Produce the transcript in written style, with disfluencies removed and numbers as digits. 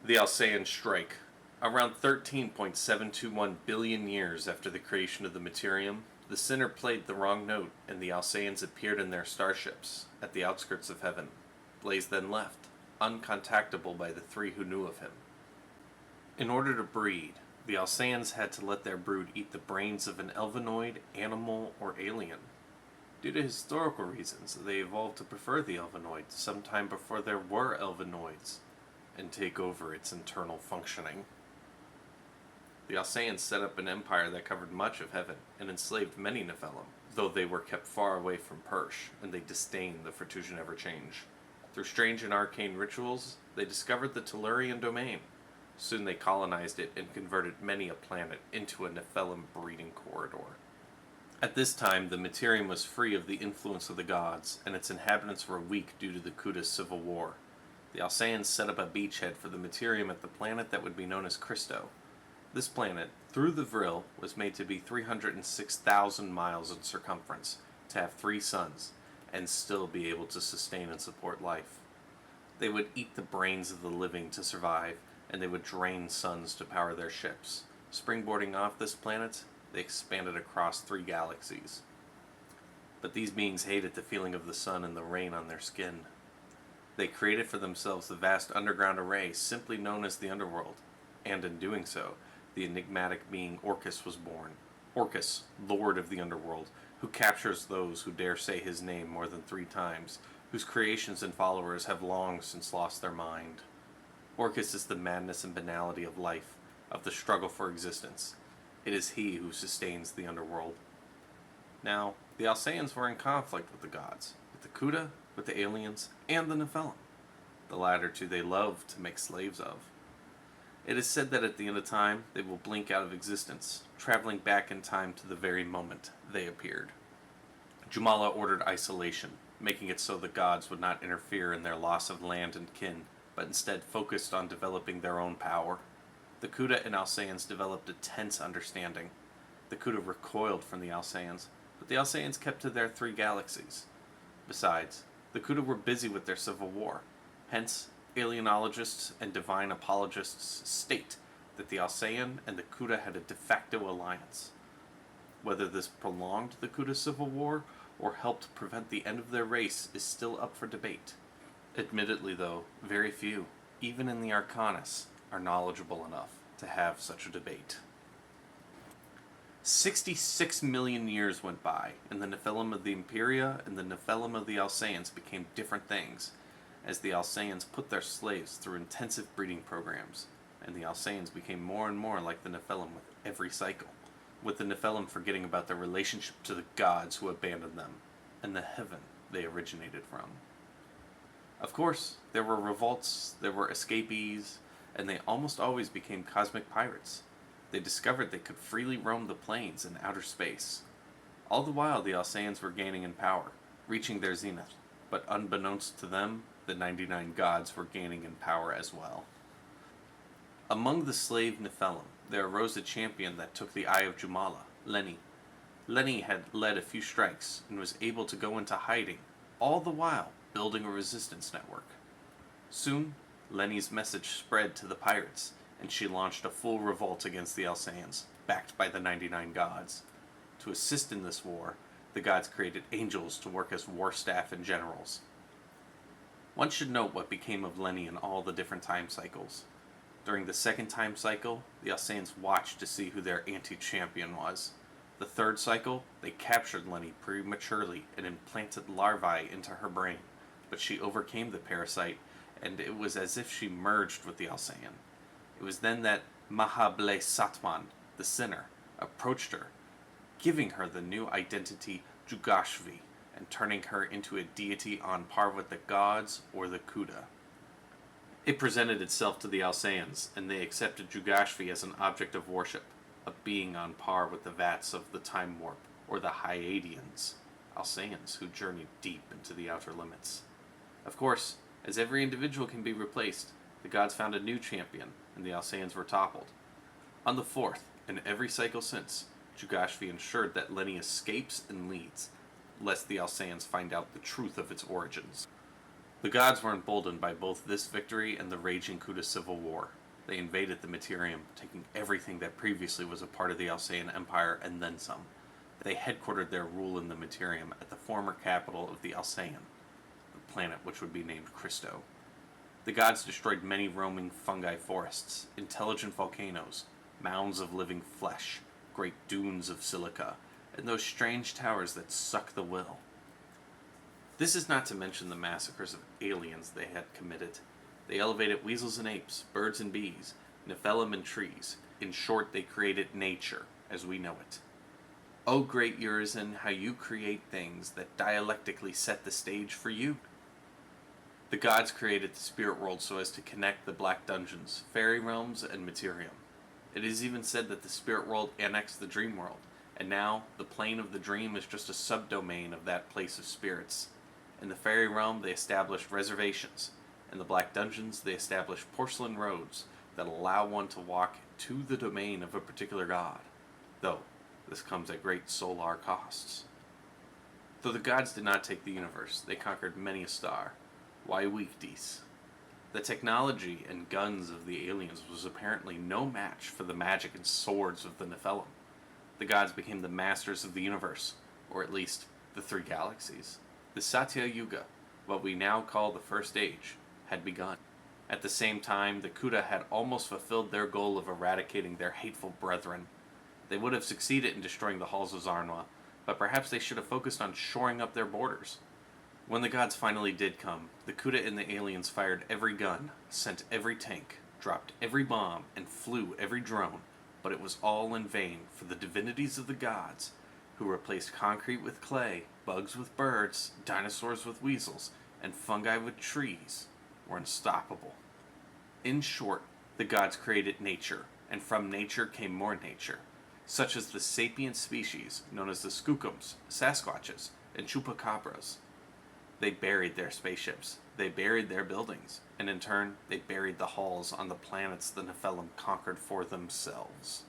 The Alsayins Strike. Around 13.721 billion years after the creation of the Materium, the sinner played the wrong note, and the Alsayins appeared in their starships at the outskirts of heaven. Blaze then left, uncontactable by the three who knew of him. In order to breed, the Alsayins had to let their brood eat the brains of an elvenoid, animal, or alien. Due to historical reasons, they evolved to prefer the elvenoid sometime before there were elvenoids, and take over its internal functioning. The Alsayins set up an empire that covered much of heaven and enslaved many Nephilim, though they were kept far away from Persh, and they disdained the Fortusian Everchange. Through strange and arcane rituals, they discovered the Tellurian domain. Soon they colonized it and converted many a planet into a Nephilim breeding corridor. At this time, the Materium was free of the influence of the gods, and its inhabitants were weak due to the Kuda's civil war. The Alsayins set up a beachhead for the Materium at the planet that would be known as Cristo. This planet, through the Vril, was made to be 306,000 miles in circumference, to have 3 suns, and still be able to sustain and support life. They would eat the brains of the living to survive, and they would drain suns to power their ships. Springboarding off this planet, they expanded across 3 galaxies. But these beings hated the feeling of the sun and the rain on their skin. They created for themselves the vast underground array simply known as the Underworld, and in doing so, the enigmatic being Orcus was born. Orcus, Lord of the Underworld, who captures those who dare say his name more than 3 times, whose creations and followers have long since lost their mind. Orcus is the madness and banality of life, of the struggle for existence. It is he who sustains the Underworld. Now, the Alsayins were in conflict with the gods, with the Kuda, with the aliens, and the Nephilim. The latter 2 they loved to make slaves of. It is said that at the end of time, they will blink out of existence, traveling back in time to the very moment they appeared. Jumala ordered isolation, making it so the gods would not interfere in their loss of land and kin, but instead focused on developing their own power. The Kuda and Alsayins developed a tense understanding. The Kuda recoiled from the Alsayins, but the Alsayins kept to their 3 galaxies. Besides, the Kuda were busy with their civil war. Hence, alienologists and divine apologists state that the Alsayin and the Kuda had a de facto alliance. Whether this prolonged the Kuda civil war or helped prevent the end of their race is still up for debate. Admittedly, though, very few, even in the Arcanus, are knowledgeable enough to have such a debate. 66 million years went by, and the Nephilim of the Imperia and the Nephilim of the Alsayins became different things, as the Alsayins put their slaves through intensive breeding programs, and the Alsayins became more and more like the Nephilim with every cycle, with the Nephilim forgetting about their relationship to the gods who abandoned them, and the heaven they originated from. Of course, there were revolts, there were escapees, and they almost always became cosmic pirates. They discovered they could freely roam the plains in outer space. All the while the Alsayins were gaining in power, reaching their zenith, but unbeknownst to them, the 99 gods were gaining in power as well. Among the slave Nephilim, there arose a champion that took the eye of Jumala, Lenny. Lenny had led a few strikes and was able to go into hiding, all the while building a resistance network. Soon, Lenny's message spread to the pirates, and she launched a full revolt against the Alsayins, backed by the 99 gods. To assist in this war, the gods created angels to work as war staff and generals. One should note what became of Lenny in all the different time cycles. During the 2nd time cycle, the Alsayins watched to see who their anti-champion was. The 3rd cycle, they captured Lenny prematurely and implanted larvae into her brain, but she overcame the parasite, and it was as if she merged with the Alsayin. It was then that Mahablay Satman, the sinner, approached her, giving her the new identity Jugashvi, and turning her into a deity on par with the gods or the Kuda. It presented itself to the Alsayins, and they accepted Jugashvi as an object of worship, a being on par with the Vats of the Time Warp, or the Hyadians, Alsayins who journeyed deep into the outer limits. Of course, as every individual can be replaced, the gods found a new champion, and the Alsayins were toppled. On the 4th, and every cycle since, Jugashvi ensured that Lenny escapes and leads, lest the Alsayins find out the truth of its origins. The gods were emboldened by both this victory and the raging Kuta civil war. They invaded the Materium, taking everything that previously was a part of the Alsayin Empire and then some. They headquartered their rule in the Materium at the former capital of the Alsayin, the planet which would be named Cristo. The gods destroyed many roaming fungi forests, intelligent volcanoes, mounds of living flesh, great dunes of silica, and those strange towers that suck the will. This is not to mention the massacres of aliens they had committed. They elevated weasels and apes, birds and bees, Nephilim and trees. In short, they created nature as we know it. O great Urizen, how you create things that dialectically set the stage for you. The gods created the spirit world so as to connect the black dungeons, fairy realms, and Materium. It is even said that the spirit world annexed the dream world, and now the plane of the dream is just a subdomain of that place of spirits. In the fairy realm, they established reservations. In the black dungeons, they established porcelain roads that allow one to walk to the domain of a particular god, though this comes at great solar costs. Though the gods did not take the universe, they conquered many a star. Why weak dies? The technology and guns of the aliens was apparently no match for the magic and swords of the Nephilim. The gods became the masters of the universe, or at least the three galaxies. The Satya Yuga, what we now call the First Age, had begun. At the same time, the Kuta had almost fulfilled their goal of eradicating their hateful brethren. They would have succeeded in destroying the halls of Zarnwa, but perhaps they should have focused on shoring up their borders. When the gods finally did come, the Kuta and the aliens fired every gun, sent every tank, dropped every bomb, and flew every drone, but it was all in vain, for the divinities of the gods, who replaced concrete with clay, bugs with birds, dinosaurs with weasels, and fungi with trees, were unstoppable. In short, the gods created nature, and from nature came more nature, such as the sapient species known as the Skookums, Sasquatches, and Chupacabras. They buried their spaceships, they buried their buildings, and in turn, they buried the halls on the planets the Nephilim conquered for themselves.